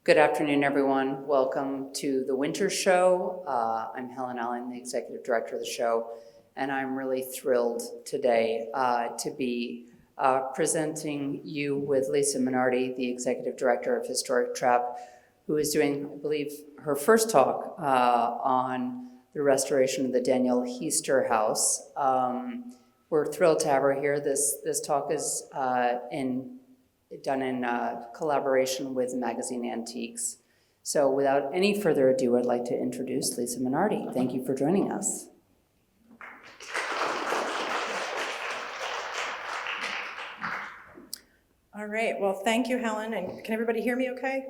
Good afternoon, everyone. Welcome to the Winter Show. I'm Helen Allen, the Executive Director of the show, and I'm really thrilled today to be presenting you with Lisa Minardi, the Executive Director of Historic Trap, who is doing, I believe, her first talk on the restoration of the Daniel Hiester House. We're thrilled to have her here. This talk is done in collaboration with Magazine Antiques. So without any further ado, I'd like to introduce Lisa Minardi. Thank you for joining us. All right, well, thank you, Helen. And can everybody hear me okay?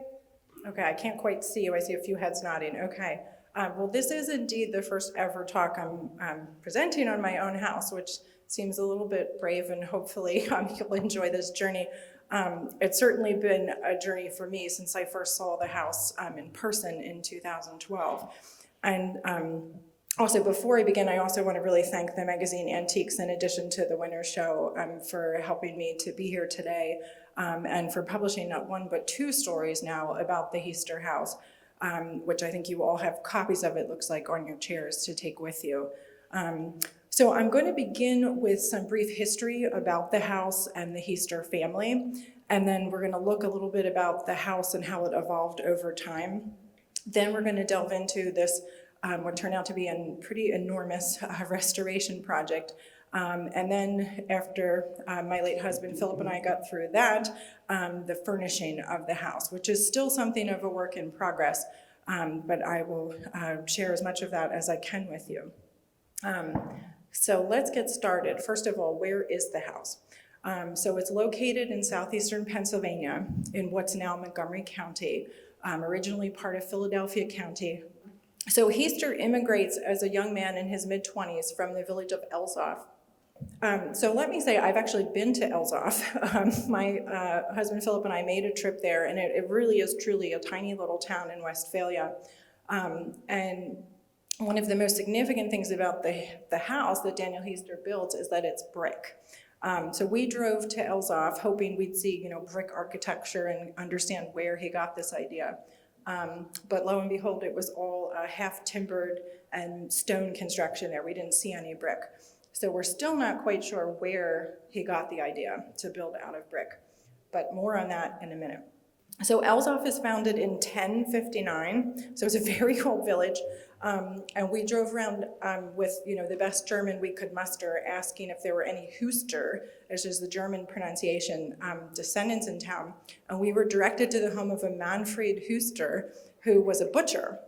Okay, I can't quite see you. I see a few heads nodding. Okay. Well, this is indeed the first ever talk I'm presenting on my own house, which seems a little bit brave, and hopefully you'll enjoy this journey. It's certainly been a journey for me since I first saw the house in person in 2012. And also, before I begin, I also want to really thank the Magazine Antiques, in addition to the Winter Show, for helping me to be here today, and for publishing not one but two stories now about the Hiester House, which I think you all have copies of, it looks like, on your chairs to take with you. So I'm going to begin with some brief history about the house and the Hiester family, and then we're going to look a little bit about the house and how it evolved over time. Then we're going to delve into this, what turned out to be a pretty enormous restoration project. And then after my late husband Philip and I got through that, the furnishing of the house, which is still something of a work in progress, but I will share as much of that as I can with you. So let's get started. First of all, where is the house? So it's located in southeastern Pennsylvania in what's now Montgomery County, originally part of Philadelphia County. So Hiester immigrates as a young man in his mid-20s from the village of Elsoff. So let me say, I've actually been to Elsoff. My husband Philip and I made a trip there, and it really is truly a tiny little town in Westphalia. And one of the most significant things about the house that Daniel Hiester built is that it's brick. So we drove to Elsoff hoping we'd see, brick architecture and understand where he got this idea. But lo and behold, it was all half timbered and stone construction there. We didn't see any brick. So we're still not quite sure where he got the idea to build out of brick, but more on that in a minute. So Elsoff is founded in 1059, so it's a very old village, and we drove around with the best German we could muster, asking if there were any Huster, which is the German pronunciation, descendants in town, and we were directed to the home of a Manfred Huster, who was a butcher,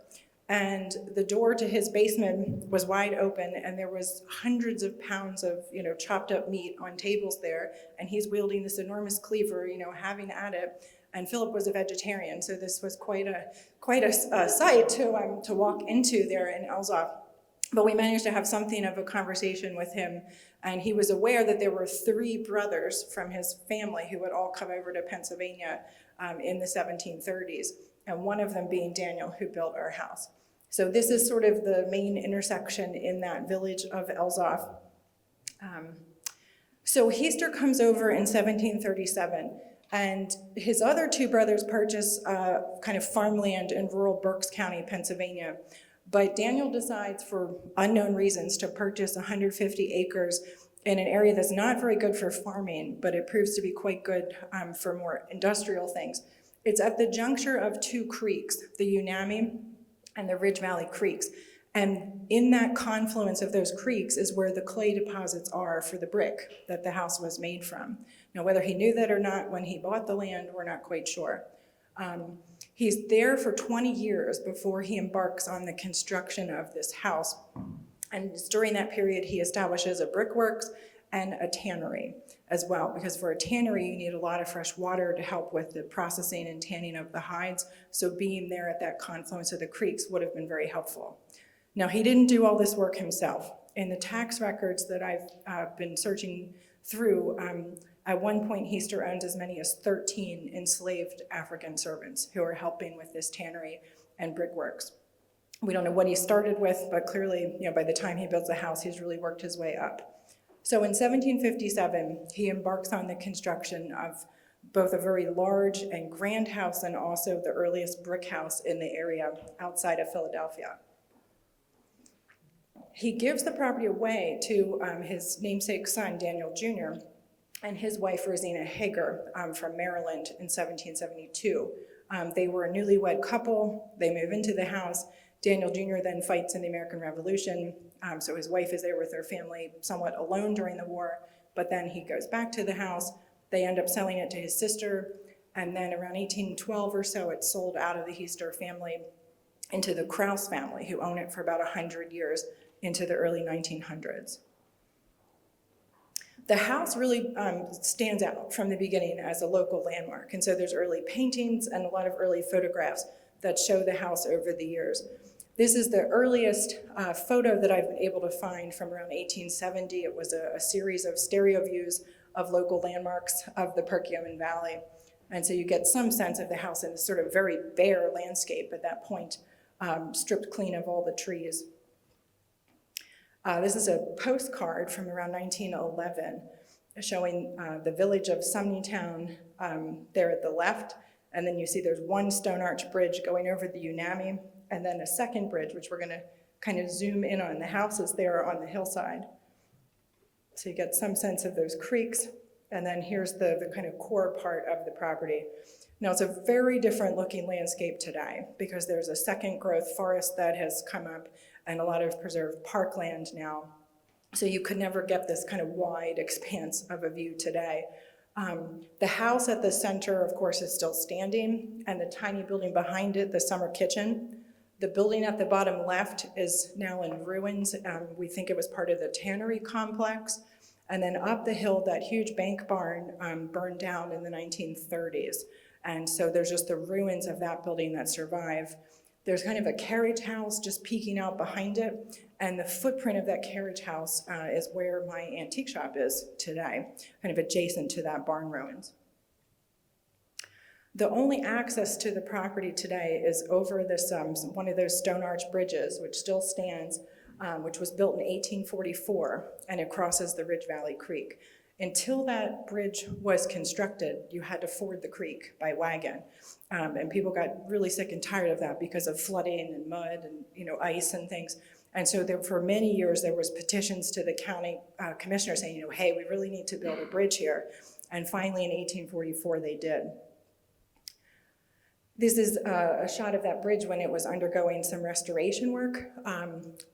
and the door to his basement was wide open, and there was hundreds of pounds of chopped up meat on tables there, and he's wielding this enormous cleaver, having at it. And Philip was a vegetarian, so this was quite a sight to walk into there in Elsoff. But we managed to have something of a conversation with him, and he was aware that there were 3 brothers from his family who had all come over to Pennsylvania in the 1730s, and one of them being Daniel, who built our house. So this is sort of the main intersection in that village of Elsoff. So Hiester comes over in 1737, and his other 2 brothers purchase kind of farmland in rural Berks County, Pennsylvania. But Daniel decides, for unknown reasons, to purchase 150 acres in an area that's not very good for farming, but it proves to be quite good for more industrial things. It's at the juncture of 2 creeks, the Unami and the Ridge Valley Creeks. And in that confluence of those creeks is where the clay deposits are for the brick that the house was made from. Now, whether he knew that or not when he bought the land, we're not quite sure. He's there for 20 years before he embarks on the construction of this house. And during that period, he establishes a brickworks and a tannery as well, because for a tannery, you need a lot of fresh water to help with the processing and tanning of the hides. So being there at that confluence of the creeks would have been very helpful. Now, he didn't do all this work himself. In the tax records that I've been searching through, at one point, Hiester owned as many as 13 enslaved African servants who are helping with this tannery and brickworks. We don't know what he started with, but clearly, by the time he builds the house, he's really worked his way up. So in 1757, he embarks on the construction of both a very large and grand house and also the earliest brick house in the area outside of Philadelphia. He gives the property away to his namesake son, Daniel Jr., and his wife, Rosina Hager, from Maryland in 1772. They were a newlywed couple. They move into the house. Daniel Jr. then fights in the American Revolution, so his wife is there with their family somewhat alone during the war, but then he goes back to the house. They end up selling it to his sister, and then around 1812 or so, it's sold out of the Hiester family into the Krause family, who own it for about 100 years into the early 1900s. The house really stands out from the beginning as a local landmark, and so there's early paintings and a lot of early photographs that show the house over the years. This is the earliest photo that I've been able to find from around 1870. It was a series of stereo views of local landmarks of the Perkiomen Valley. And so you get some sense of the house in this sort of very bare landscape at that point, stripped clean of all the trees. This is a postcard from around 1911 showing the village of Sumneytown there at the left. And then you see there's one stone arch bridge going over the Unami, and then a second bridge, which we're going to kind of zoom in on. The houses there on the hillside. So you get some sense of those creeks, and then here's the kind of core part of the property. Now, it's a very different looking landscape today because there's a second growth forest that has come up and a lot of preserved parkland now. So you could never get this kind of wide expanse of a view today. The house at the center, of course, is still standing, and the tiny building behind it, the summer kitchen. The building at the bottom left is now in ruins. We think it was part of the tannery complex. And then up the hill, that huge bank barn burned down in the 1930s. And so there's just the ruins of that building that survive. There's kind of a carriage house just peeking out behind it. And the footprint of that carriage house is where my antique shop is today, kind of adjacent to that barn ruins. The only access to the property today is over this one of those stone arch bridges, which still stands, which was built in 1844, and it crosses the Ridge Valley Creek. Until that bridge was constructed, you had to ford the creek by wagon, and people got really sick and tired of that because of flooding and mud and ice and things. And so there, for many years, there was petitions to the county commissioner saying, hey, we really need to build a bridge here. And finally, in 1844, they did. This is a shot of that bridge when it was undergoing some restoration work.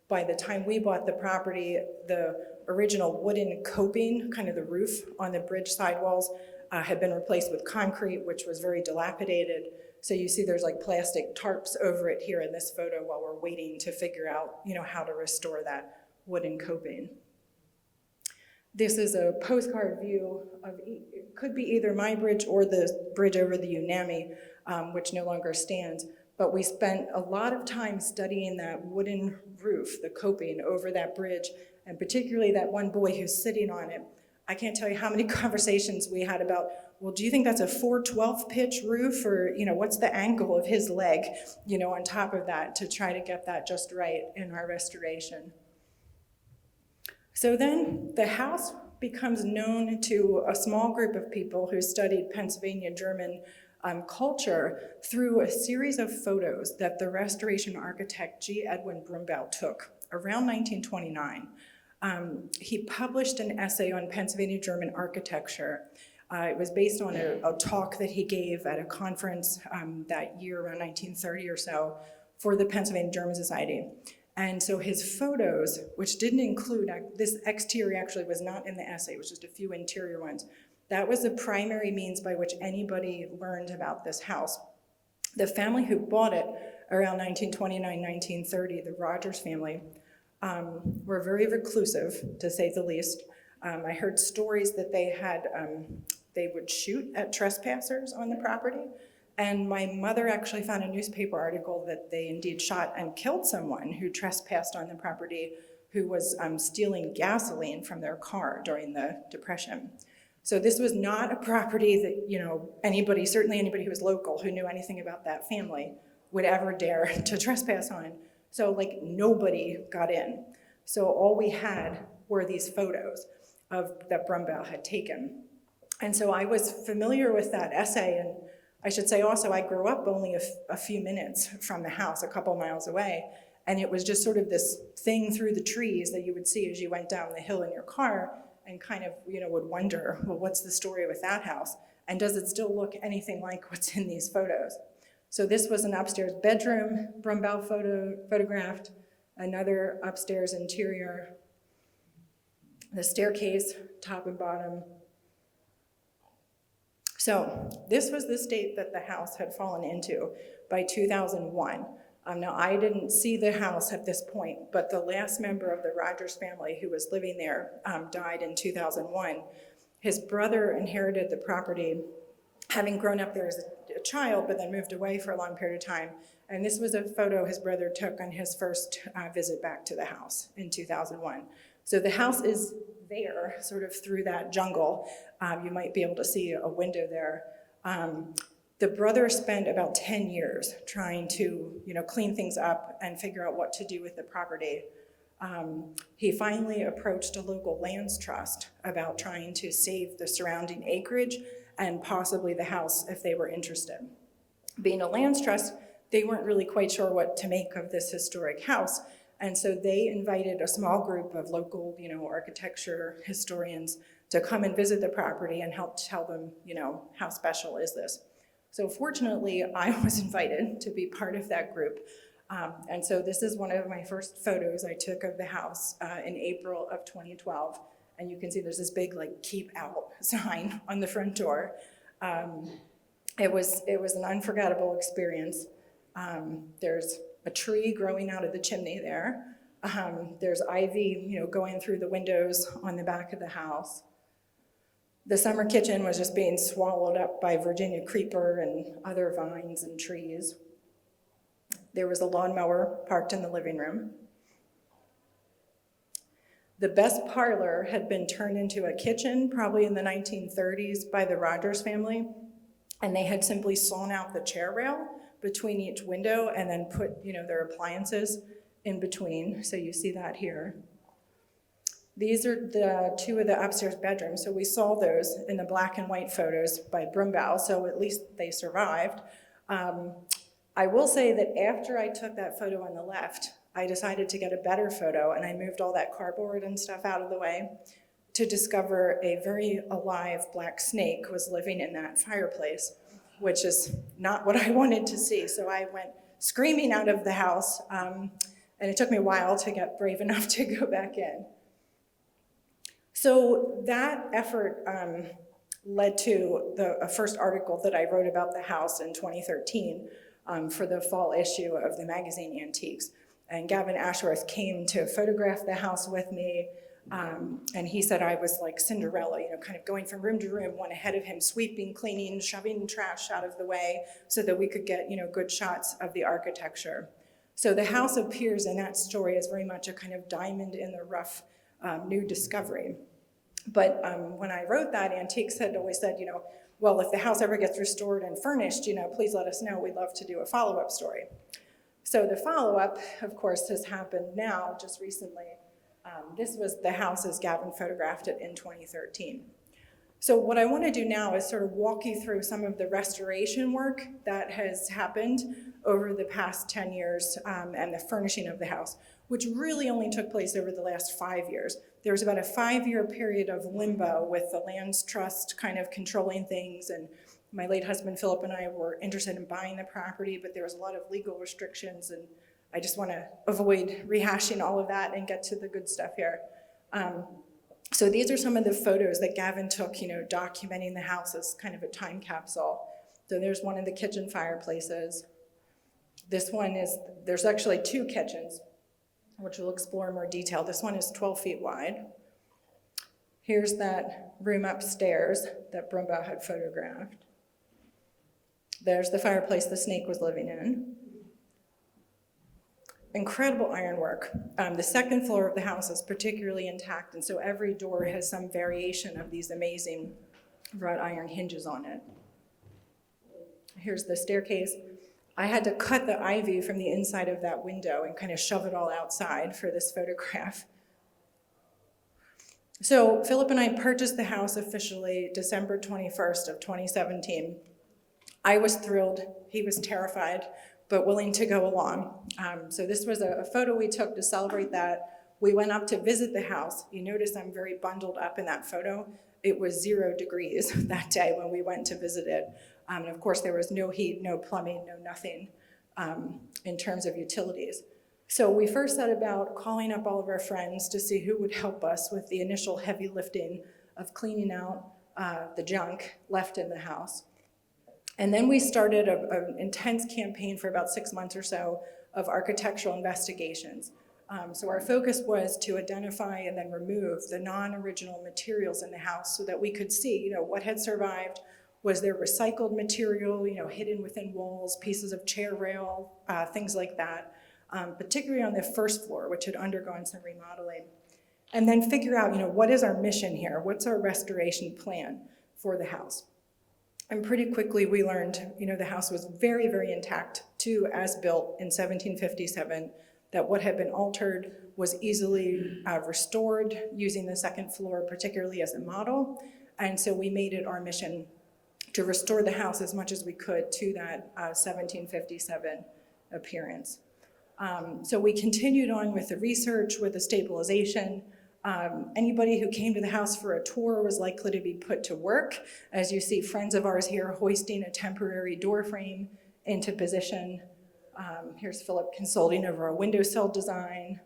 By the time we bought the property, the original wooden coping, kind of the roof on the bridge sidewalls, had been replaced with concrete, which was very dilapidated. So you see there's like plastic tarps over it here in this photo while we're waiting to figure out, how to restore that wooden coping. This is a postcard view of, it could be either my bridge or the bridge over the Unami, which no longer stands. But we spent a lot of time studying that wooden roof, the coping over that bridge, and particularly that one boy who's sitting on it. I can't tell you how many conversations we had about, well, do you think that's a 4/12 pitch roof, or what's the angle of his leg, on top of that, to try to get that just right in our restoration. So then the house becomes known to a small group of people who studied Pennsylvania German culture through a series of photos that the restoration architect G. Edwin Brumbaugh took around 1929. He published an essay on Pennsylvania German architecture. It was based on a talk that he gave at a conference that year around 1930 or so for the Pennsylvania German Society. And so his photos, which didn't include, this exterior actually was not in the essay, it was just a few interior ones. That was the primary means by which anybody learned about this house. The family who bought it around 1929, 1930, the Rogers family, were very reclusive, to say the least. I heard stories that they would shoot at trespassers on the property. And my mother actually found a newspaper article that they indeed shot and killed someone who trespassed on the property, who was stealing gasoline from their car during the Depression. So this was not a property that, anybody, certainly anybody who was local who knew anything about that family would ever dare to trespass on. So nobody got in. So all we had were these photos that Brumbaugh had taken. And so I was familiar with that essay, and I should say also I grew up only a few minutes from the house, a couple miles away, and it was just sort of this thing through the trees that you would see as you went down the hill in your car, and kind of, would wonder, well, what's the story with that house? And does it still look anything like what's in these photos? So this was an upstairs bedroom, Brumbau photographed, another upstairs interior, the staircase, top and bottom. So this was the state that the house had fallen into by 2001. Now, I didn't see the house at this point, but the last member of the Rogers family who was living there died in 2001. His brother inherited the property, having grown up there as a child, but then moved away for a long period of time. And this was a photo his brother took on his first visit back to the house in 2001. So the house is there, sort of through that jungle. You might be able to see a window there. The brother spent about 10 years trying to, clean things up and figure out what to do with the property. He finally approached a local lands trust about trying to save the surrounding acreage and possibly the house if they were interested. Being a lands trust, they weren't really quite sure what to make of this historic house, and so they invited a small group of local, architecture historians to come and visit the property and help tell them, how special is this. So fortunately, I was invited to be part of that group. And so this is one of my first photos I took of the house in April of 2012. And you can see there's this big, keep out sign on the front door. It was an unforgettable experience. There's a tree growing out of the chimney there. There's ivy, going through the windows on the back of the house. The summer kitchen was just being swallowed up by Virginia creeper and other vines and trees. There was a lawnmower parked in the living room. The best parlor had been turned into a kitchen, probably in the 1930s, by the Rogers family, and they had simply sawn out the chair rail between each window and then put, their appliances in between. So you see that here. These are the two of the upstairs bedrooms. So we saw those in the black and white photos by Brumbau, so at least they survived. I will say that after I took that photo on the left, I decided to get a better photo, and I moved all that cardboard and stuff out of the way to discover a very alive black snake was living in that fireplace, which is not what I wanted to see. So I went screaming out of the house, and it took me a while to get brave enough to go back in. So that effort led to the first article that I wrote about the house in 2013 for the fall issue of the magazine Antiques. And Gavin Ashworth came to photograph the house with me, and he said I was like Cinderella, kind of going from room to room, one ahead of him, sweeping, cleaning, shoving trash out of the way so that we could get, good shots of the architecture. So the house appears in that story as very much a kind of diamond in the rough new discovery. But when I wrote that, Antiques had always said, well, if the house ever gets restored and furnished, please let us know. We'd love to do a follow-up story. So the follow-up, of course, has happened now, just recently. This was the house as Gavin photographed it in 2013. So what I want to do now is sort of walk you through some of the restoration work that has happened over the past 10 years and the furnishing of the house, which really only took place over the last 5 years. There was about a 5-year period of limbo with the Lands Trust kind of controlling things, and my late husband Philip and I were interested in buying the property, but there was a lot of legal restrictions, and I just want to avoid rehashing all of that and get to the good stuff here. So these are some of the photos that Gavin took, documenting the house as kind of a time capsule. So there's one of the kitchen fireplaces. This one there's actually two kitchens, which we'll explore in more detail. This one is 12 feet wide. Here's that room upstairs that Brumbau had photographed. There's the fireplace the snake was living in. Incredible ironwork. The second floor of the house is particularly intact, and so every door has some variation of these amazing wrought iron hinges on it. Here's the staircase. I had to cut the ivy from the inside of that window and kind of shove it all outside for this photograph. So Philip and I purchased the house officially December 21st of 2017. I was thrilled, he was terrified, but willing to go along. So this was a photo we took to celebrate that. We went up to visit the house. You notice I'm very bundled up in that photo. It was 0 degrees that day when we went to visit it. And of course there was no heat, no plumbing, no nothing in terms of utilities. So we first set about calling up all of our friends to see who would help us with the initial heavy lifting of cleaning out the junk left in the house. And then we started an intense campaign for about 6 months or so of architectural investigations. So our focus was to identify and then remove the non-original materials in the house so that we could see, what had survived. Was there recycled material, hidden within walls, pieces of chair rail, things like that, particularly on the first floor, which had undergone some remodeling. And then figure out, what is our mission here? What's our restoration plan for the house? And pretty quickly we learned, the house was very, very intact to as built in 1757, that what had been altered was easily restored using the second floor, particularly as a model. And so we made it our mission to restore the house as much as we could to that 1757 appearance. So we continued on with the research, with the stabilization. Anybody who came to the house for a tour was likely to be put to work. As you see friends of ours here hoisting a temporary door frame into position. Here's Philip consulting over a windowsill design.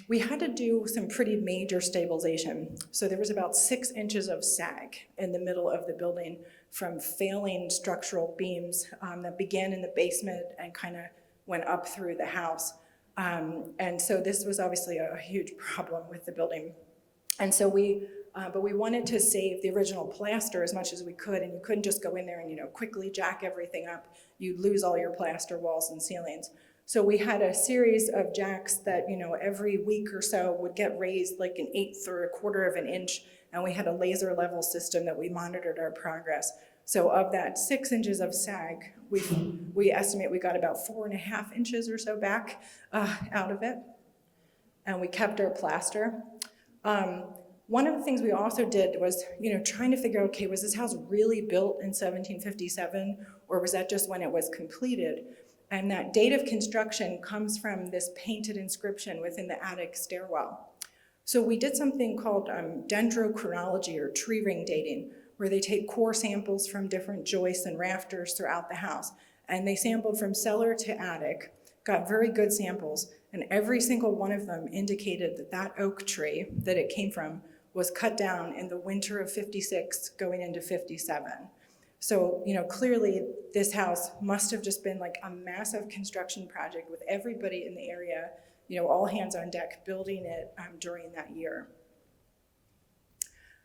We had to do some pretty major stabilization. So there was about 6 inches of sag in the middle of the building from failing structural beams that began in the basement and kind of went up through the house. And so this was obviously a huge problem with the building. And so but we wanted to save the original plaster as much as we could, and you couldn't just go in there and quickly jack everything up. You'd lose all your plaster walls and ceilings. So we had a series of jacks that every week or so would get raised like 1/8 or 1/4 of an inch, and we had a laser level system that we monitored our progress. So of that 6 inches of sag, we estimate we got about 4.5 inches or so back out of it, and we kept our plaster. One of the things we also did was, trying to figure out, okay, was this house really built in 1757, or was that just when it was completed? And that date of construction comes from this painted inscription within the attic stairwell. So we did something called dendrochronology, or tree ring dating, where they take core samples from different joists and rafters throughout the house. And they sampled from cellar to attic, got very good samples, and every single one of them indicated that that oak tree that it came from was cut down in the winter of 56 going into 57. So, clearly this house must have just been like a massive construction project with everybody in the area, all hands on deck building it during that year.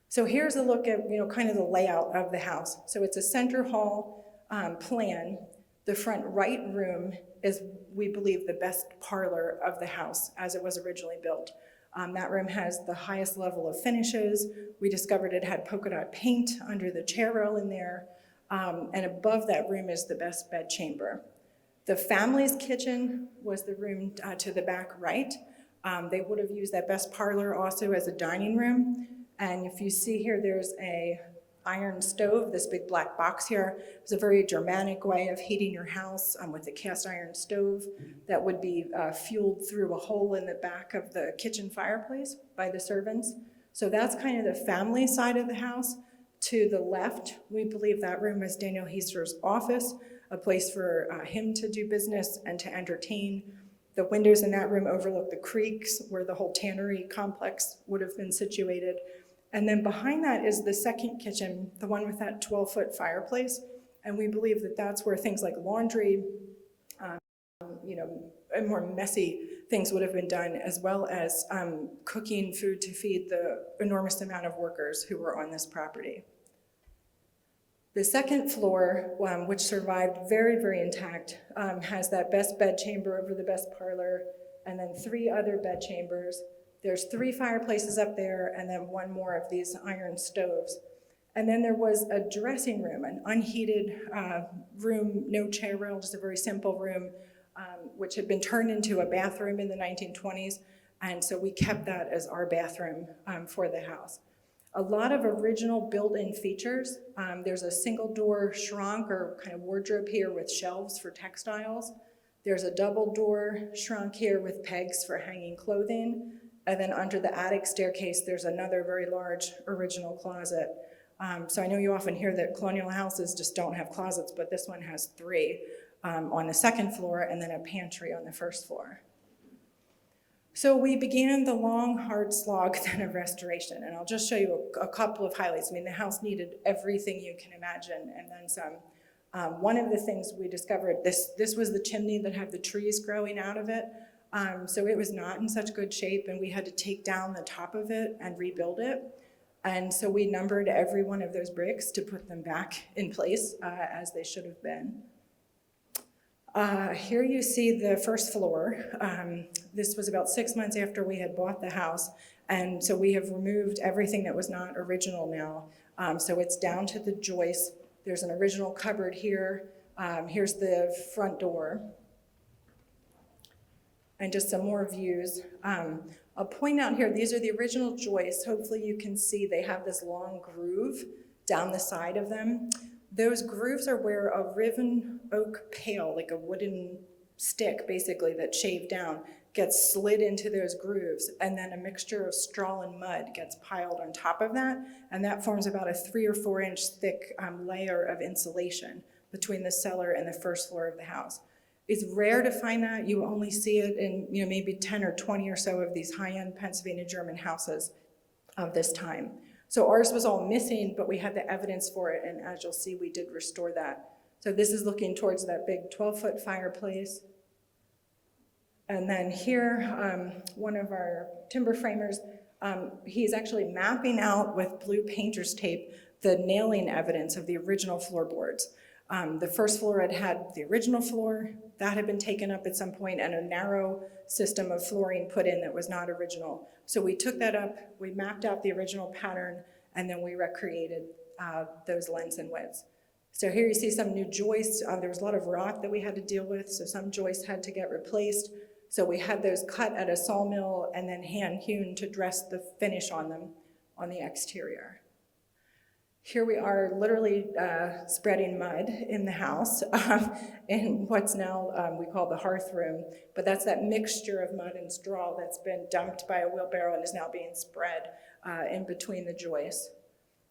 So here's a look at, kind of the layout of the house. So it's a center hall plan. The front right room is, we believe, the best parlor of the house as it was originally built. That room has the highest level of finishes. We discovered it had polka dot paint under the chair rail in there. And above that room is the best bed chamber. The family's kitchen was the room to the back right. They would have used that best parlor also as a dining room. And if you see here, there's a iron stove, this big black box here. It's a very Germanic way of heating your house with a cast iron stove that would be fueled through a hole in the back of the kitchen fireplace by the servants. So that's kind of the family side of the house. To the left, we believe that room is Daniel Hiester's office, a place for him to do business and to entertain. The windows in that room overlook the creeks where the whole tannery complex would have been situated. And then behind that is the second kitchen, the one with that 12-foot fireplace. And we believe that that's where things like laundry, and more messy things would have been done, as well as cooking food to feed the enormous amount of workers who were on this property. The second floor, which survived very, very intact, has that best bed chamber over the best parlor, and then 3 other bed chambers. There's 3 fireplaces up there, and then 1 more of these iron stoves. And then there was a dressing room, an unheated room, no chair rail, just a very simple room, which had been turned into a bathroom in the 1920s. And so we kept that as our bathroom for the house. A lot of original built-in features. There's a single door shrunk or kind of wardrobe here with shelves for textiles. There's a double door shrunk here with pegs for hanging clothing. And then under the attic staircase, there's another very large original closet. So I know you often hear that colonial houses just don't have closets, but this one has 3 on the second floor and then a pantry on the first floor. So we began the long, hard slog then of restoration, and I'll just show you a couple of highlights. I mean, the house needed everything you can imagine, and then some. One of the things we discovered, this was the chimney that had the trees growing out of it, so it was not in such good shape, and we had to take down the top of it and rebuild it. And so we numbered every one of those bricks to put them back in place as they should have been. Here you see the first floor. This was about 6 months after we had bought the house, and so we have removed everything that was not original now. So it's down to the joist. There's an original cupboard here. Here's the front door. And just some more views. I'll point out here, these are the original joists. Hopefully you can see they have this long groove down the side of them. Those grooves are where a riven oak pail, like a wooden stick basically that shaved down, gets slid into those grooves, and then a mixture of straw and mud gets piled on top of that, and that forms about a 3 or 4 inch thick layer of insulation between the cellar and the first floor of the house. It's rare to find that. You only see it in maybe 10 or 20 or so of these high-end Pennsylvania German houses of this time. So ours was all missing, but we had the evidence for it, and as you'll see, we did restore that. So this is looking towards that big 12-foot fireplace. And then here, one of our timber framers, he's actually mapping out with blue painter's tape the nailing evidence of the original floorboards. The first floor had the original floor, that had been taken up at some point, and a narrow system of flooring put in that was not original. So we took that up, we mapped out the original pattern, and then we recreated those lengths and widths. So here you see some new joists. There was a lot of rot that we had to deal with, so some joists had to get replaced. So we had those cut at a sawmill and then hand hewn to dress the finish on them on the exterior. Here we are literally spreading mud in the house in what's now we call the hearth room, but that's that mixture of mud and straw that's been dumped by a wheelbarrow and is now being spread in between the joists.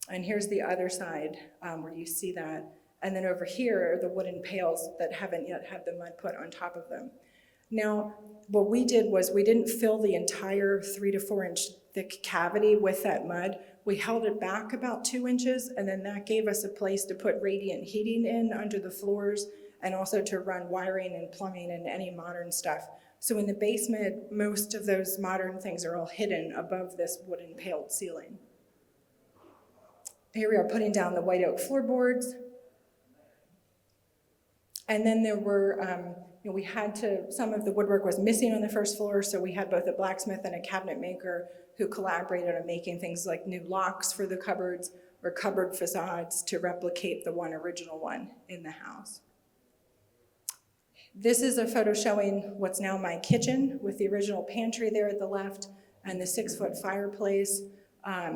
And here's the other side where you see that. And then over here are the wooden pails that haven't yet had the mud put on top of them. Now, what we did was we didn't fill the entire 3 to 4 inch thick cavity with that mud. We held it back about 2 inches, and then that gave us a place to put radiant heating in under the floors and also to run wiring and plumbing and any modern stuff. So in the basement, most of those modern things are all hidden above this wooden paled ceiling. Here we are putting down the white oak floorboards. And then there were, we had to, some of the woodwork was missing on the first floor, so we had both a blacksmith and a cabinet maker who collaborated on making things like new locks for the cupboards or cupboard facades to replicate the one original one in the house. This is a photo showing what's now my kitchen with the original pantry there at the left and the 6-foot fireplace.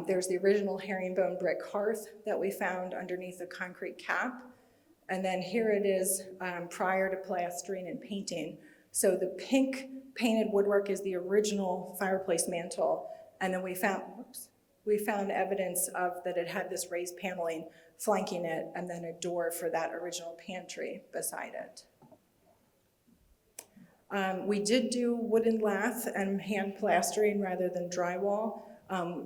There's the original herringbone brick hearth that we found underneath the concrete cap. And then here it is prior to plastering and painting. So the pink painted woodwork is the original fireplace mantle. And then we found evidence of that it had this raised paneling flanking it and then a door for that original pantry beside it. We did do wooden lath and hand plastering rather than drywall.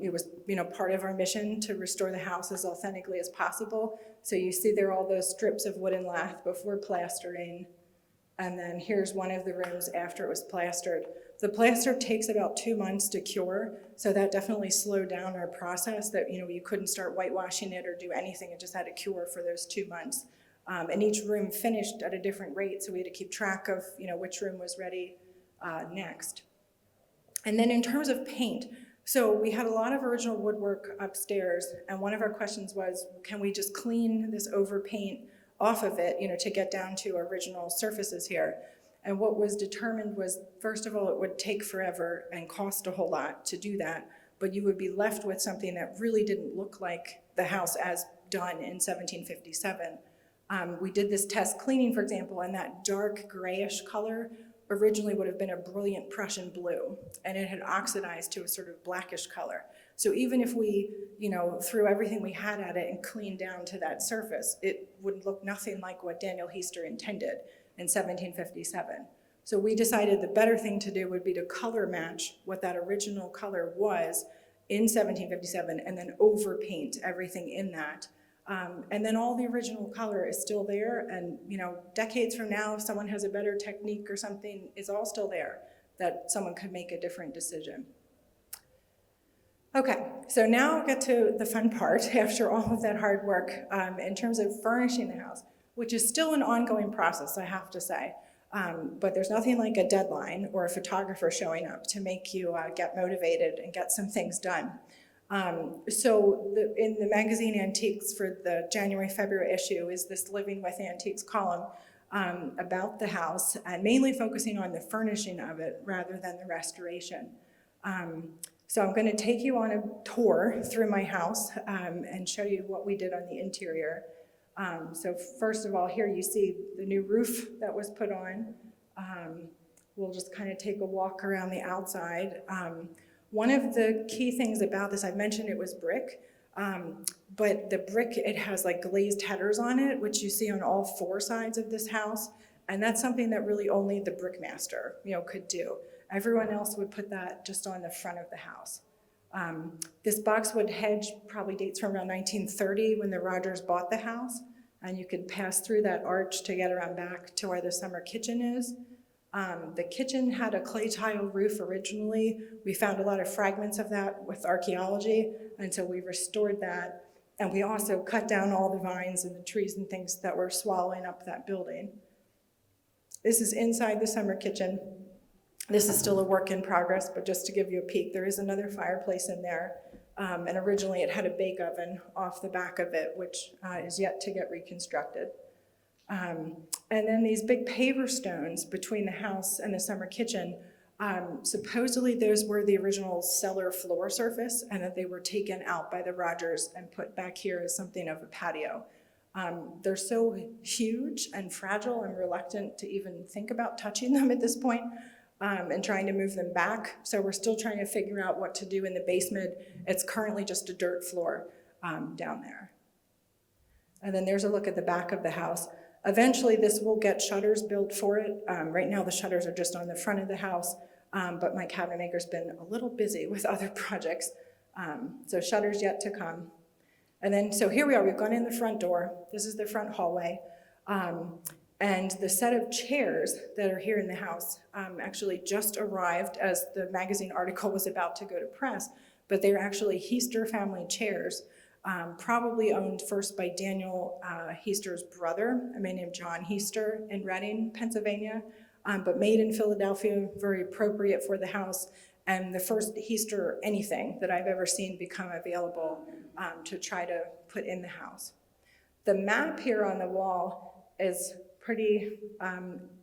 It was, part of our mission to restore the house as authentically as possible. So you see there are all those strips of wooden lath before plastering. And then here's one of the rooms after it was plastered. The plaster takes about 2 months to cure, so that definitely slowed down our process that, you couldn't start whitewashing it or do anything. It just had to cure for those 2 months. And each room finished at a different rate, so we had to keep track of, which room was ready next. And then in terms of paint, so we had a lot of original woodwork upstairs, and one of our questions was, can we just clean this overpaint off of it, to get down to original surfaces here? And what was determined was, first of all, it would take forever and cost a whole lot to do that, but you would be left with something that really didn't look like the house as done in 1757. We did this test cleaning, for example, and that dark grayish color originally would have been a brilliant Prussian blue, and it had oxidized to a sort of blackish color. So even if we, threw everything we had at it and cleaned down to that surface, it would look nothing like what Daniel Hiester intended in 1757. So we decided the better thing to do would be to color match what that original color was in 1757 and then overpaint everything in that. And then all the original color is still there, and decades from now, if someone has a better technique or something, it's all still there, that someone could make a different decision. Okay, so now I'll get to the fun part after all of that hard work in terms of furnishing the house, which is still an ongoing process, I have to say. But there's nothing like a deadline or a photographer showing up to make you get motivated and get some things done. In the magazine Antiques for the January-February issue is this Living with Antiques column about the house, and mainly focusing on the furnishing of it rather than the restoration. So I'm going to take you on a tour through my house and show you what we did on the interior. So first of all, here you see the new roof that was put on. We'll just kind of take a walk around the outside. One of the key things about this, I mentioned it was brick, but the brick, it has like glazed headers on it, which you see on all four sides of this house, and that's something that really only the brickmaster, could do. Everyone else would put that just on the front of the house. This boxwood hedge probably dates from around 1930 when the Rogers bought the house, and you could pass through that arch to get around back to where the summer kitchen is. The kitchen had a clay tile roof originally. We found a lot of fragments of that with archaeology, and so we restored that. And we also cut down all the vines and the trees and things that were swallowing up that building. This is inside the summer kitchen. This is still a work in progress, but just to give you a peek, there is another fireplace in there. And originally it had a bake oven off the back of it, which is yet to get reconstructed. And then these big paver stones between the house and the summer kitchen, supposedly those were the original cellar floor surface, and that they were taken out by the Rogers and put back here as something of a patio. They're so huge and fragile, I'm reluctant to even think about touching them at this point. And trying to move them back. So we're still trying to figure out what to do in the basement. It's currently just a dirt floor down there. And then there's a look at the back of the house. Eventually this will get shutters built for it. Right now the shutters are just on the front of the house, but my cabinet maker's been a little busy with other projects. So shutters yet to come. And then, so here we are, we've gone in the front door. This is the front hallway. And the set of chairs that are here in the house actually just arrived as the magazine article was about to go to press, but they're actually Hiester family chairs, probably owned first by Daniel Hiester's brother, a man named John Hiester in Reading, Pennsylvania, but made in Philadelphia, very appropriate for the house, and the first Hiester anything that I've ever seen become available to try to put in the house. The map here on the wall is pretty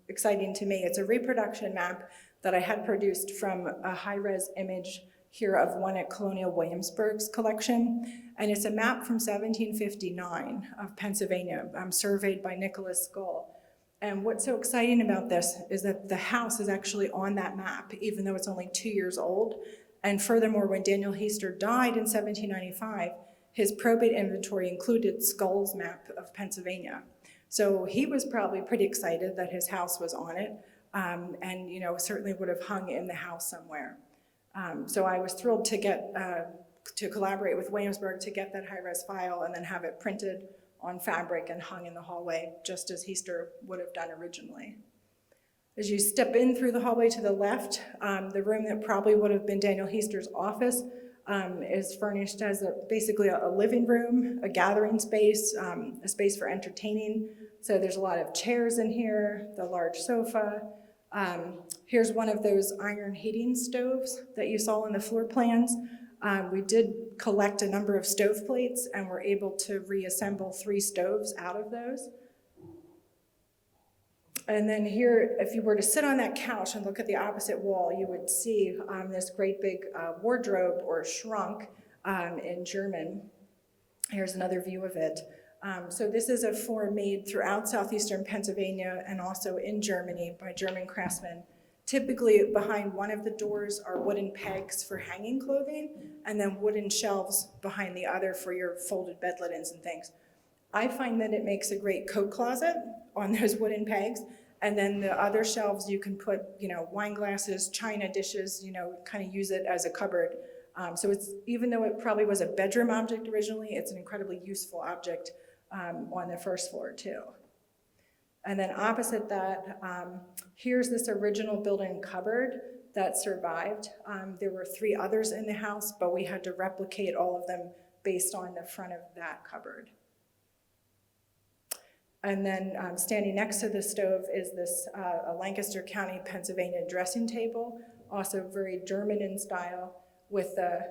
exciting to me. It's a reproduction map that I had produced from a high-res image here of one at Colonial Williamsburg's collection. And it's a map from 1759 of Pennsylvania, surveyed by Nicholas Skull. And what's so exciting about this is that the house is actually on that map, even though it's only 2 years old. And furthermore, when Daniel Hiester died in 1795, his probate inventory included Skull's map of Pennsylvania. So he was probably pretty excited that his house was on it, and certainly would have hung in the house somewhere. So I was thrilled to get to collaborate with Williamsburg to get that high-res file and then have it printed on fabric and hung in the hallway, just as Hiester would have done originally. As you step in through the hallway to the left, the room that probably would have been Daniel Hiester's office is furnished as basically a living room, a gathering space, a space for entertaining. So there's a lot of chairs in here, the large sofa. Here's one of those iron heating stoves that you saw in the floor plans. We did collect a number of stove plates and were able to reassemble 3 stoves out of those. And then here, if you were to sit on that couch and look at the opposite wall, you would see this great big wardrobe, or Schrank in German. Here's another view of it. So this is a form made throughout southeastern Pennsylvania and also in Germany by German craftsmen. Typically behind one of the doors are wooden pegs for hanging clothing, and then wooden shelves behind the other for your folded bed linens and things. I find that it makes a great coat closet on those wooden pegs, and then the other shelves you can put, wine glasses, china dishes, kind of use it as a cupboard. So it's, even though it probably was a bedroom object originally, it's an incredibly useful object on the first floor too. And then opposite that, here's this original built-in cupboard that survived. There were 3 others in the house, but we had to replicate all of them based on the front of that cupboard. And then standing next to the stove is this a Lancaster County, Pennsylvania dressing table, also very German in style, with a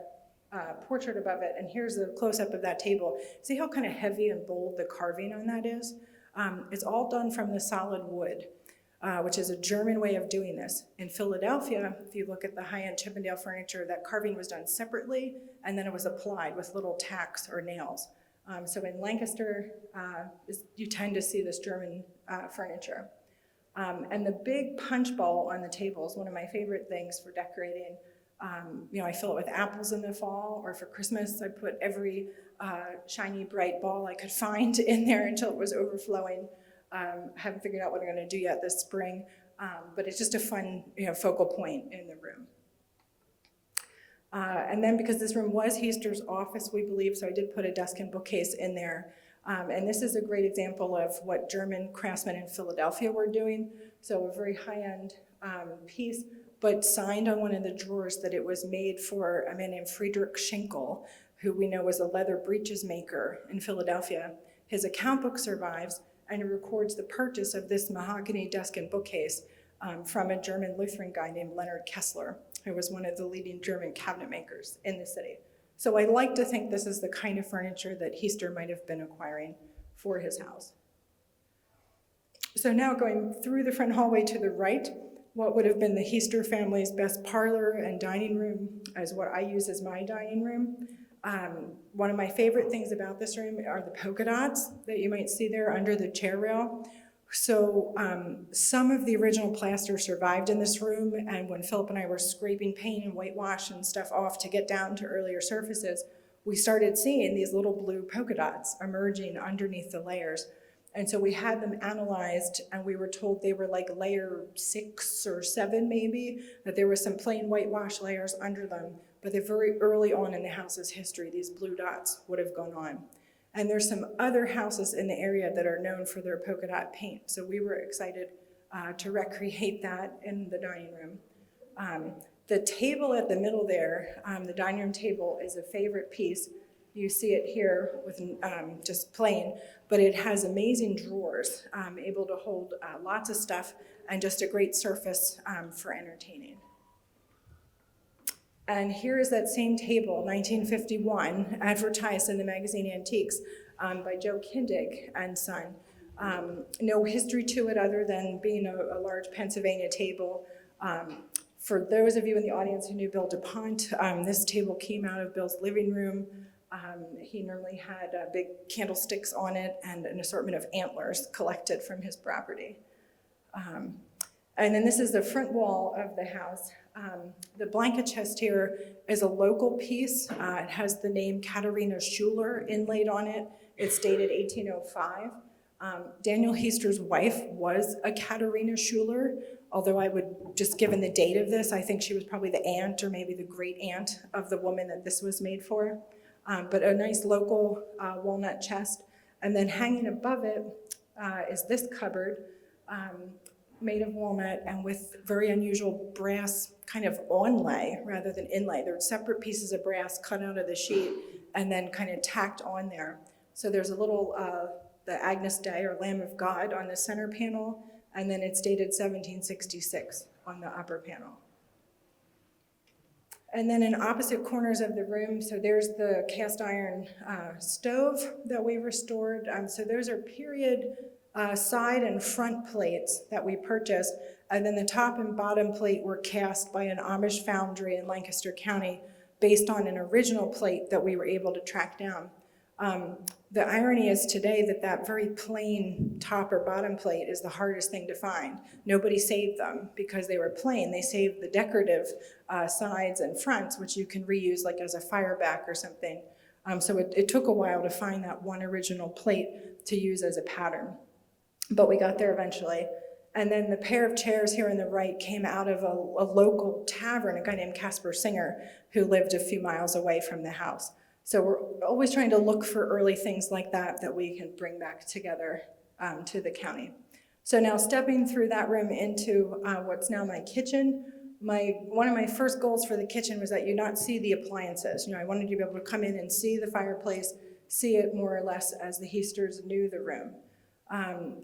portrait above it. And here's a close-up of that table. See how kind of heavy and bold the carving on that is? It's all done from the solid wood, which is a German way of doing this. In Philadelphia, if you look at the high-end Chippendale furniture, that carving was done separately, and then it was applied with little tacks or nails. So in Lancaster, you tend to see this German furniture. And the big punch bowl on the table is one of my favorite things for decorating. I fill it with apples in the fall, or for Christmas, I put every shiny, bright ball I could find in there until it was overflowing. Haven't figured out what I'm gonna do yet this spring, but it's just a fun, focal point in the room. And then because this room was Hiester's office, we believe, so I did put a desk and bookcase in there. And this is a great example of what German craftsmen in Philadelphia were doing. So a very high-end piece, but signed on one of the drawers that it was made for a man named Friedrich Schinkel, who we know was a leather breeches maker in Philadelphia. His account book survives, and it records the purchase of this mahogany desk and bookcase from a German Lutheran guy named Leonard Kessler, who was one of the leading German cabinet makers in the city. So I like to think this is the kind of furniture that Hiester might have been acquiring for his house. So now going through the front hallway to the right, what would have been the Hiester family's best parlor and dining room is what I use as my dining room. One of my favorite things about this room are the polka dots that you might see there under the chair rail. So some of the original plaster survived in this room, and when Philip and I were scraping paint and whitewash and stuff off to get down to earlier surfaces, we started seeing these little blue polka dots emerging underneath the layers. And so we had them analyzed, and we were told they were like layer 6 or 7 maybe, that there was some plain whitewash layers under them, but they're very early on in the house's history, these blue dots would have gone on. And there's some other houses in the area that are known for their polka dot paint. So we were excited to recreate that in the dining room. The table at the middle there, the dining room table, is a favorite piece. You see it here with just plain, but it has amazing drawers, able to hold lots of stuff, and just a great surface for entertaining. And here is that same table, 1951, advertised in the magazine Antiques by Joe Kindig and Son. No history to it other than being a large Pennsylvania table. For those of you in the audience who knew Bill DuPont, this table came out of Bill's living room. He normally had big candlesticks on it and an assortment of antlers collected from his property. And then this is the front wall of the house. The blanket chest here is a local piece. It has the name Katharina Schuler inlaid on it. It's dated 1805. Daniel Hiester's wife was a Katharina Schuler, although I would, just given the date of this, I think she was probably the aunt or maybe the great aunt of the woman that this was made for. But a nice local walnut chest. And then hanging above it is this cupboard, made of walnut and with very unusual brass kind of onlay rather than inlay. They're separate pieces of brass cut out of the sheet and then kind of tacked on there. So there's a little, the Agnus Dei or Lamb of God on the center panel, and then it's dated 1766 on the upper panel. And then in opposite corners of the room, so there's the cast iron stove that we restored. So those are period side and front plates that we purchased, and then the top and bottom plate were cast by an Amish foundry in Lancaster County based on an original plate that we were able to track down. The irony is today that very plain top or bottom plate is the hardest thing to find. Nobody saved them because they were plain. They saved the decorative sides and fronts, which you can reuse like as a fire back or something. So it took a while to find that one original plate to use as a pattern. But we got there eventually. And then the pair of chairs here on the right came out of a local tavern, a guy named Casper Singer, who lived a few miles away from the house. So we're always trying to look for early things like that we can bring back together to the county. So now stepping through that room into what's now my kitchen, one of my first goals for the kitchen was that you not see the appliances. I wanted you to be able to come in and see the fireplace, see it more or less as the Hiesters knew the room.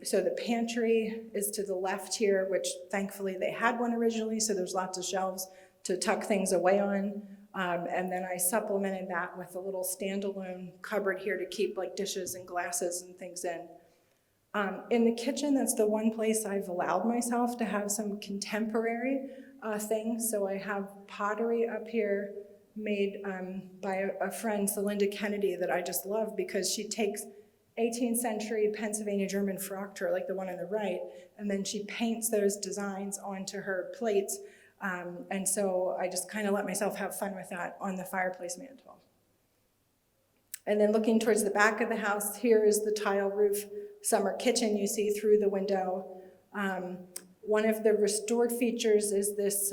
So the pantry is to the left here, which thankfully they had one originally, so there's lots of shelves to tuck things away on. And then I supplemented that with a little standalone cupboard here to keep like dishes and glasses and things in. In the kitchen, that's the one place I've allowed myself to have some contemporary things. So I have pottery up here made by a friend, Celinda Kennedy, that I just love because she takes 18th century Pennsylvania German Fraktur, like the one on the right, and then she paints those designs onto her plates. And so I just kind of let myself have fun with that on the fireplace mantle. And then looking towards the back of the house, here is the tile roof summer kitchen you see through the window. One of the restored features is this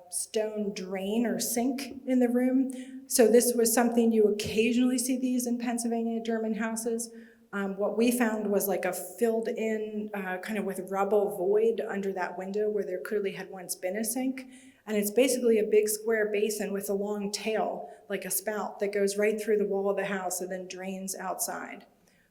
stone drain or sink in the room. So this was something you occasionally see these in Pennsylvania German houses. What we found was like a filled in kind of with rubble void under that window where there clearly had once been a sink. And it's basically a big square basin with a long tail, like a spout that goes right through the wall of the house and then drains outside.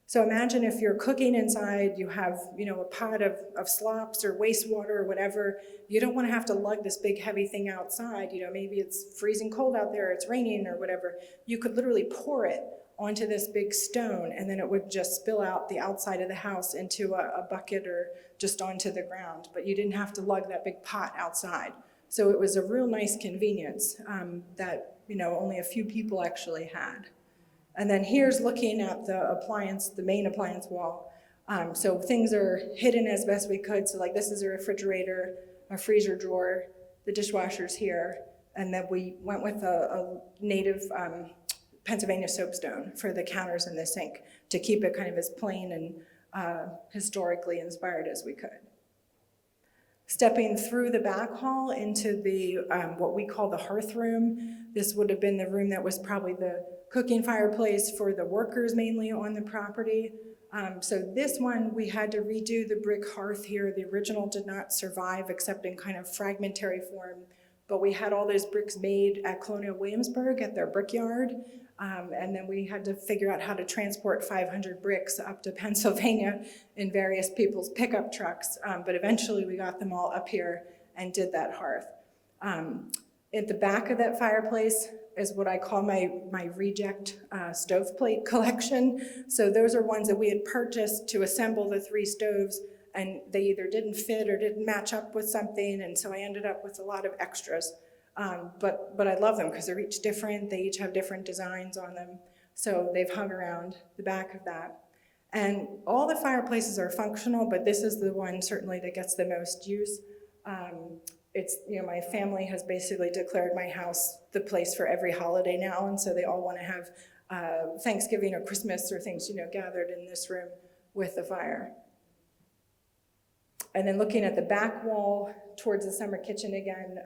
So imagine if you're cooking inside, you have, a pot of slops or wastewater or whatever. You don't want to have to lug this big heavy thing outside. Maybe it's freezing cold out there, it's raining or whatever. You could literally pour it onto this big stone and then it would just spill out the outside of the house into a bucket or just onto the ground. But you didn't have to lug that big pot outside. So it was a real nice convenience that, only a few people actually had. And then here's looking at the main appliance wall. So things are hidden as best we could. So like this is a refrigerator, a freezer drawer, the dishwasher's here. And then we went with a native Pennsylvania soapstone for the counters and the sink to keep it kind of as plain and historically inspired as we could. Stepping through the back hall into the what we call the hearth room. This would have been the room that was probably the cooking fireplace for the workers mainly on the property. So this one, we had to redo the brick hearth here. The original did not survive except in kind of fragmentary form, but we had all those bricks made at Colonial Williamsburg at their brickyard. And then we had to figure out how to transport 500 bricks up to Pennsylvania in various people's pickup trucks. But eventually we got them all up here and did that hearth. At the back of that fireplace is what I call my reject stoveplate collection. So those are ones that we had purchased to assemble the 3 stoves, and they either didn't fit or didn't match up with something, and so I ended up with a lot of extras. But I love them because they're each different. They each have different designs on them. So they've hung around the back of that. And all the fireplaces are functional, but this is the one certainly that gets the most use. It's, my family has basically declared my house the place for every holiday now, and so they all want to have Thanksgiving or Christmas or things, gathered in this room with the fire. And then looking at the back wall towards the summer kitchen again,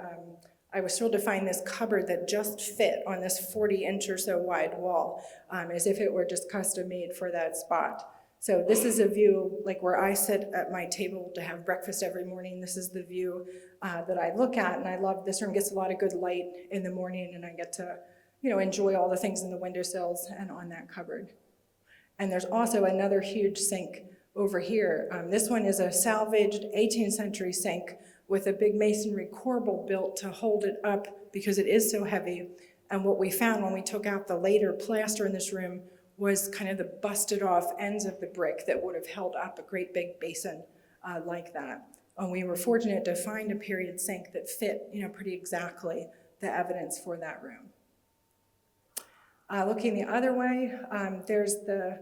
I was thrilled to find this cupboard that just fit on this 40-inch or so wide wall, as if it were just custom made for that spot. So this is a view like where I sit at my table to have breakfast every morning. This is the view that I look at, and I love this room. Gets a lot of good light in the morning, and I get to, enjoy all the things in the windowsills and on that cupboard. And there's also another huge sink over here. This one is a salvaged 18th century sink with a big masonry corbel built to hold it up because it is so heavy. And what we found when we took out the later plaster in this room was kind of the busted off ends of the brick that would have held up a great big basin like that. And we were fortunate to find a period sink that fit, pretty exactly the evidence for that room. Looking the other way, there's the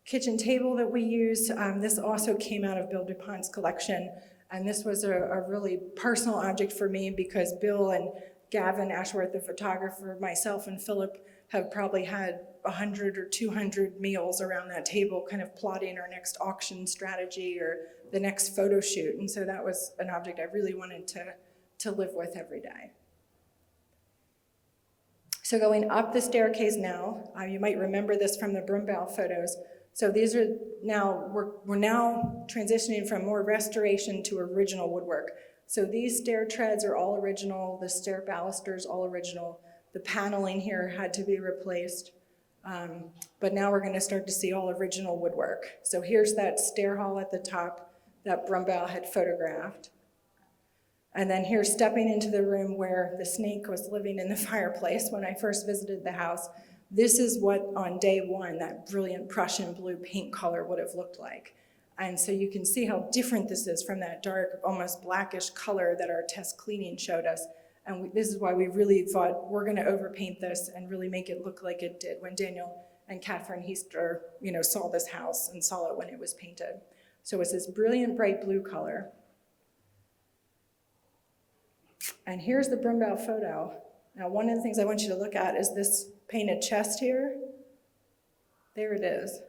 kitchen table that we use. This also came out of Bill DuPont's collection, and this was a really personal object for me because Bill and Gavin Ashworth, the photographer, myself and Philip have probably had 100 or 200 meals around that table, kind of plotting our next auction strategy or the next photo shoot. And so that was an object I really wanted to live with every day. So going up the staircase now, you might remember this from the Brumbaugh photos. So these are now, we're now transitioning from more restoration to original woodwork. So these stair treads are all original, the stair balusters all original. The paneling here had to be replaced. But now we're gonna start to see all original woodwork. So here's that stair hall at the top that Brumbaugh had photographed. And then here's stepping into the room where the snake was living in the fireplace when I first visited the house. This is what on day one, that brilliant Prussian blue paint color would have looked like. And so you can see how different this is from that dark, almost blackish color that our test cleaning showed us. And this is why we really thought we're gonna overpaint this and really make it look like it did when Daniel and Catherine Hiester, saw this house and saw it when it was painted. So it's this brilliant bright blue color. And here's the Brumbaugh photo. Now, one of the things I want you to look at is this painted chest here. There it is.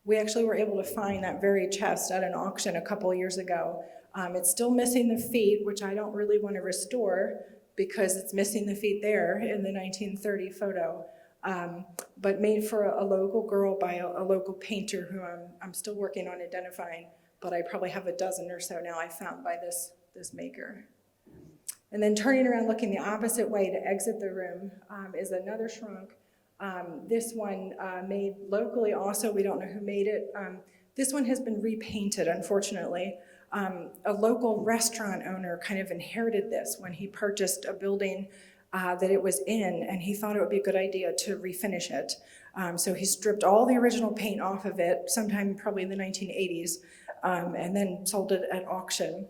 We actually were able to find that very chest at an auction a couple years ago. It's still missing the feet, which I don't really want to restore because it's missing the feet there in the 1930 photo. But made for a local girl by a local painter who I'm still working on identifying, but I probably have a dozen or so now I found by this maker. And then turning around, looking the opposite way to exit the room is another shrunk. This one made locally also, we don't know who made it. This one has been repainted, unfortunately. A local restaurant owner kind of inherited this when he purchased a building that it was in, and he thought it would be a good idea to refinish it. So he stripped all the original paint off of it, sometime probably in the 1980s, and then sold it at auction.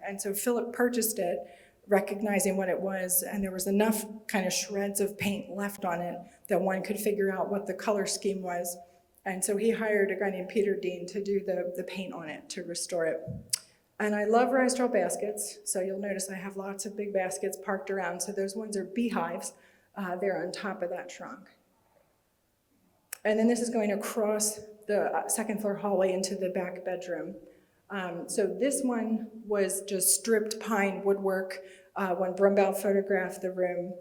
And so Philip purchased it, recognizing what it was, and there was enough kind of shreds of paint left on it that one could figure out what the color scheme was. And so he hired a guy named Peter Dean to do the paint on it, to restore it. And I love rise straw baskets, so you'll notice I have lots of big baskets parked around, so those ones are beehives. They're on top of that trunk. And then this is going across the second floor hallway into the back bedroom. So this one was just stripped pine woodwork when Brumbaugh photographed the room.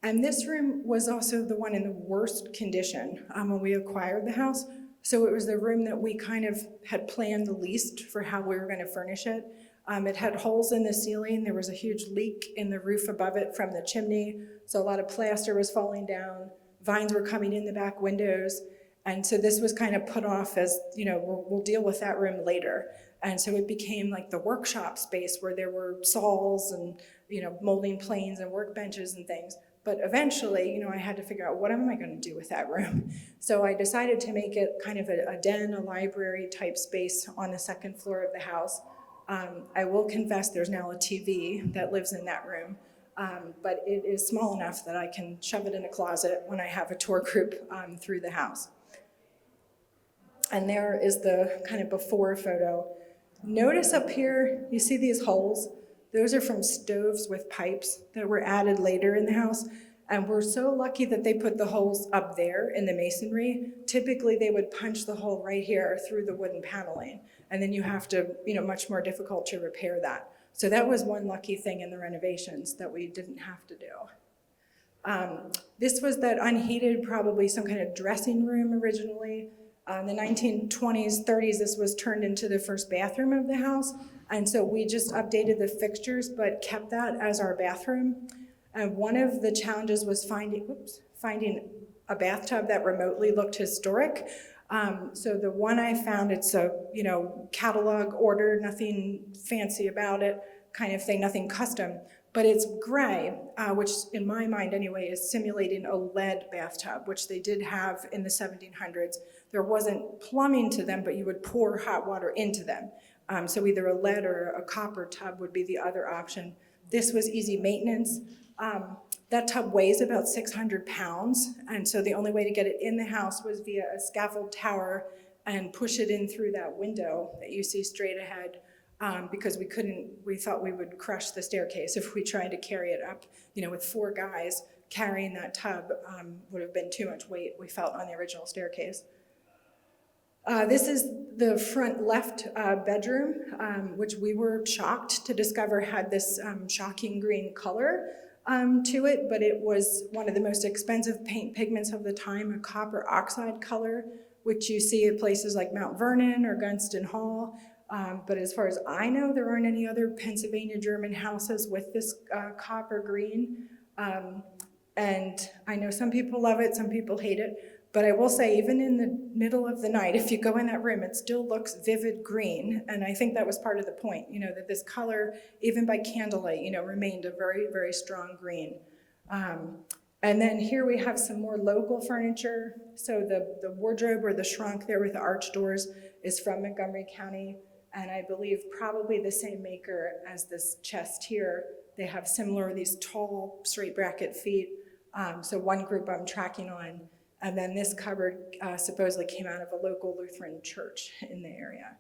And this room was also the one in the worst condition when we acquired the house. So it was the room that we kind of had planned the least for how we were going to furnish it. It had holes in the ceiling. There was a huge leak in the roof above it from the chimney. So a lot of plaster was falling down. Vines were coming in the back windows. And so this was kind of put off as, we'll deal with that room later. And so it became like the workshop space where there were saws and, molding planes and workbenches and things. But eventually, I had to figure out what am I going to do with that room? So I decided to make it kind of a den, a library type space on the second floor of the house. I will confess there's now a TV that lives in that room, but it is small enough that I can shove it in a closet when I have a tour group through the house. And there is the kind of before photo. Notice up here, you see these holes? Those are from stoves with pipes that were added later in the house. And we're so lucky that they put the holes up there in the masonry. Typically, they would punch the hole right here through the wooden paneling. And then you have to, much more difficult to repair that. So that was one lucky thing in the renovations that we didn't have to do. This was that unheated, probably some kind of dressing room originally. In the 1920s, 30s, this was turned into the first bathroom of the house. And so we just updated the fixtures, but kept that as our bathroom. And one of the challenges was finding a bathtub that remotely looked historic. So the one I found, it's a catalog order, nothing fancy about it, kind of thing, nothing custom. but it's gray, which in my mind anyway is simulating a lead bathtub, which they did have in the 1700s. There wasn't plumbing to them, but you would pour hot water into them. So either a lead or a copper tub would be the other option. This was easy maintenance. That tub weighs about 600 pounds, and so the only way to get it in the house was via a scaffold tower and push it in through that window that you see straight ahead, because we thought we would crush the staircase if we tried to carry it up. With 4 guys carrying that tub would have been too much weight, we felt, on the original staircase. This is the front left bedroom, which we were shocked to discover had this shocking green color to it, but it was one of the most expensive paint pigments of the time, a copper oxide color, which you see at places like Mount Vernon or Gunston Hall. But as far as I know, there aren't any other Pennsylvania German houses with this copper green. And I know some people love it, some people hate it. But I will say, even in the middle of the night, if you go in that room, it still looks vivid green. And I think that was part of the point, that this color, even by candlelight, remained a very, very strong green. And then here we have some more local furniture. So the wardrobe or the shrunk there with the arch doors is from Montgomery County. And I believe probably the same maker as this chest here. They have similar, these tall, straight bracket feet. So one group I'm tracking on. And then this cupboard supposedly came out of a local Lutheran church in the area.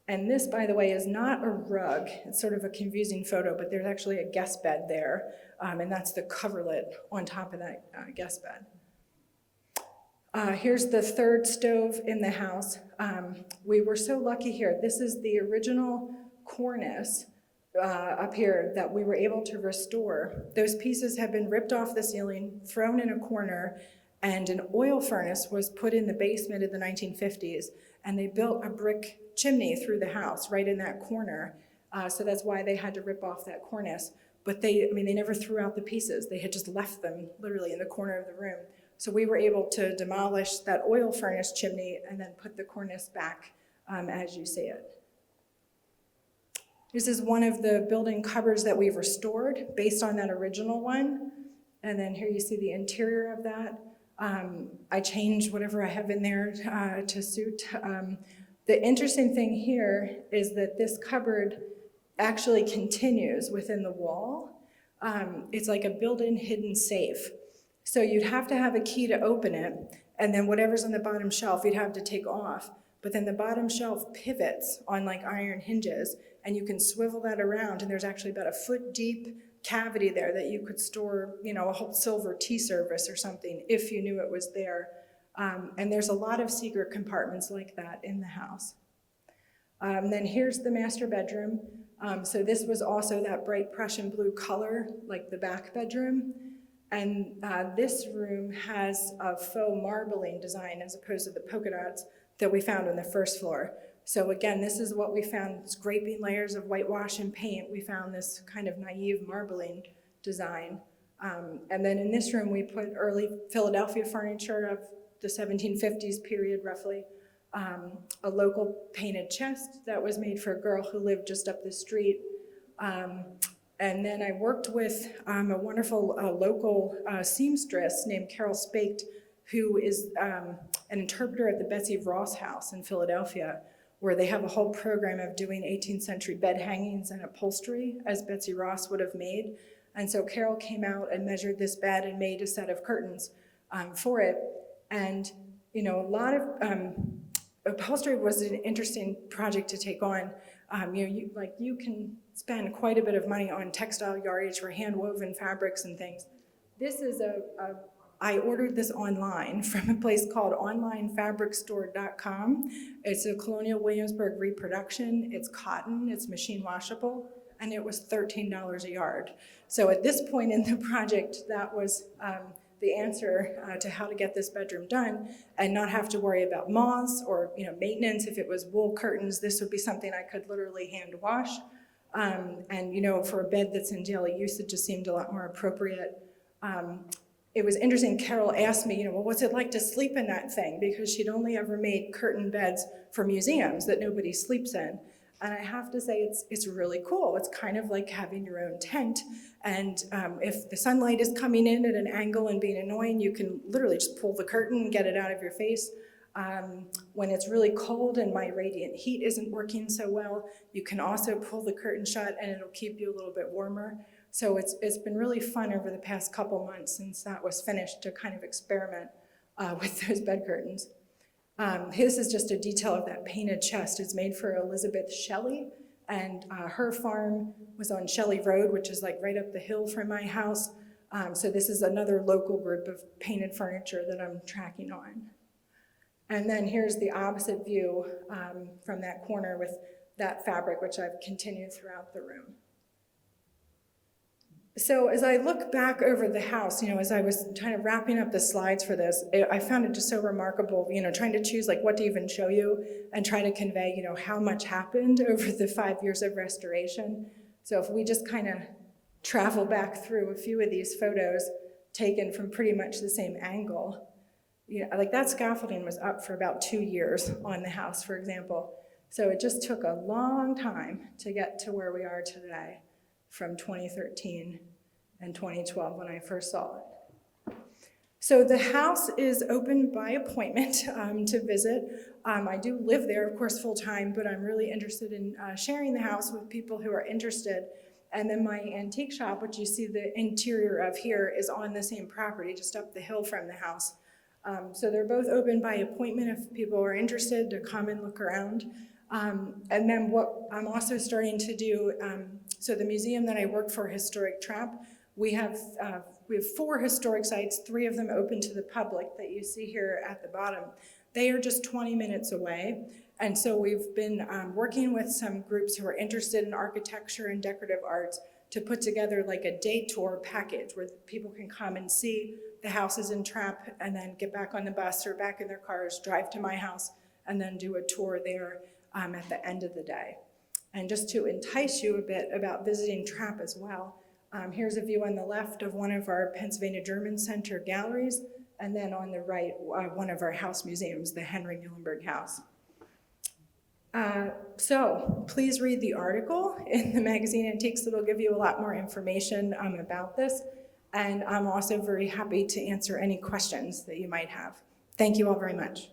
And this, by the way, is not a rug. It's sort of a confusing photo, but there's actually a guest bed there, and that's the coverlet on top of that guest bed. Here's the third stove in the house. We were so lucky here. This is the original cornice up here that we were able to restore. Those pieces have been ripped off the ceiling, thrown in a corner, and an oil furnace was put in the basement in the 1950s, and they built a brick chimney through the house right in that corner. So that's why they had to rip off that cornice. But they never threw out the pieces. They had just left them literally in the corner of the room. So we were able to demolish that oil furnace chimney and then put the cornice back as you see it. This is one of the building cupboards that we've restored based on that original one. And then here you see the interior of that. I changed whatever I have in there to suit. The interesting thing here is that this cupboard actually continues within the wall. It's like a built-in hidden safe. So you'd have to have a key to open it, and then whatever's on the bottom shelf you'd have to take off. But then the bottom shelf pivots on like iron hinges, and you can swivel that around, and there's actually about a foot deep cavity there that you could store, a whole silver tea service or something if you knew it was there. And there's a lot of secret compartments like that in the house. Then here's the master bedroom. So this was also that bright Prussian blue color, like the back bedroom. And this room has a faux marbling design as opposed to the polka dots that we found on the first floor. So again, this is what we found, scraping layers of whitewash and paint. We found this kind of naive marbling design. And then in this room, we put early Philadelphia furniture of the 1750s period, roughly. A local painted chest that was made for a girl who lived just up the street. And then I worked with a wonderful local seamstress named Carol Spaked, who is an interpreter at the Betsy Ross House in Philadelphia, where they have a whole program of doing 18th century bed hangings and upholstery as Betsy Ross would have made. And so Carol came out and measured this bed and made a set of curtains for it. And, a lot of upholstery was an interesting project to take on. You can spend quite a bit of money on textile yardage for hand-woven fabrics and things. This is I ordered this online from a place called onlinefabricstore.com. It's a Colonial Williamsburg reproduction. It's cotton, it's machine washable, and it was $13 a yard. So at this point in the project, that was the answer to how to get this bedroom done and not have to worry about moths or maintenance. If it was wool curtains, this would be something I could literally hand wash. And for a bed that's in daily use, it just seemed a lot more appropriate. It was interesting, Carol asked me, well, what's it like to sleep in that thing? Because she'd only ever made curtain beds for museums that nobody sleeps in. And I have to say, it's really cool. It's kind of like having your own tent. And if the sunlight is coming in at an angle and being annoying, you can literally just pull the curtain and get it out of your face. When it's really cold and my radiant heat isn't working so well, you can also pull the curtain shut and it'll keep you a little bit warmer. So it's been really fun over the past couple months since that was finished to kind of experiment with those bed curtains. This is just a detail of that painted chest. It's made for Elizabeth Shelley, and her farm was on Shelley Road, which is like right up the hill from my house. So this is another local group of painted furniture that I'm tracking on. And then here's the opposite view from that corner with that fabric, which I've continued throughout the room. So as I look back over the house, as I was kind of wrapping up the slides for this, I found it just so remarkable, trying to choose like what to even show you and try to convey, how much happened over the 5 years of restoration. So if we just kind of travel back through a few of these photos taken from pretty much the same angle, like that scaffolding was up for about 2 years on the house, for example. So it just took a long time to get to where we are today, from 2013 and 2012 when I first saw it. So the house is open by appointment to visit. I do live there, of course, full time, but I'm really interested in sharing the house with people who are interested. And then my antique shop, which you see the interior of here, is on the same property, just up the hill from the house. So they're both open by appointment if people are interested to come and look around. And then what I'm also starting to do, so the museum that I work for, Historic Trap, we have 4 historic sites, 3 of them open to the public that you see here at the bottom. They are just 20 minutes away. And so we've been working with some groups who are interested in architecture and decorative arts to put together like a day tour package where people can come and see the houses in Trap and then get back on the bus or back in their cars, drive to my house, and then do a tour there at the end of the day. And just to entice you a bit about visiting Trap as well, here's a view on the left of one of our Pennsylvania German Center galleries, and then on the right, one of our house museums, the Henry Muhlenberg House. So please read the article in the magazine Antiques. It'll give you a lot more information about this. And I'm also very happy to answer any questions that you might have. Thank you all very much.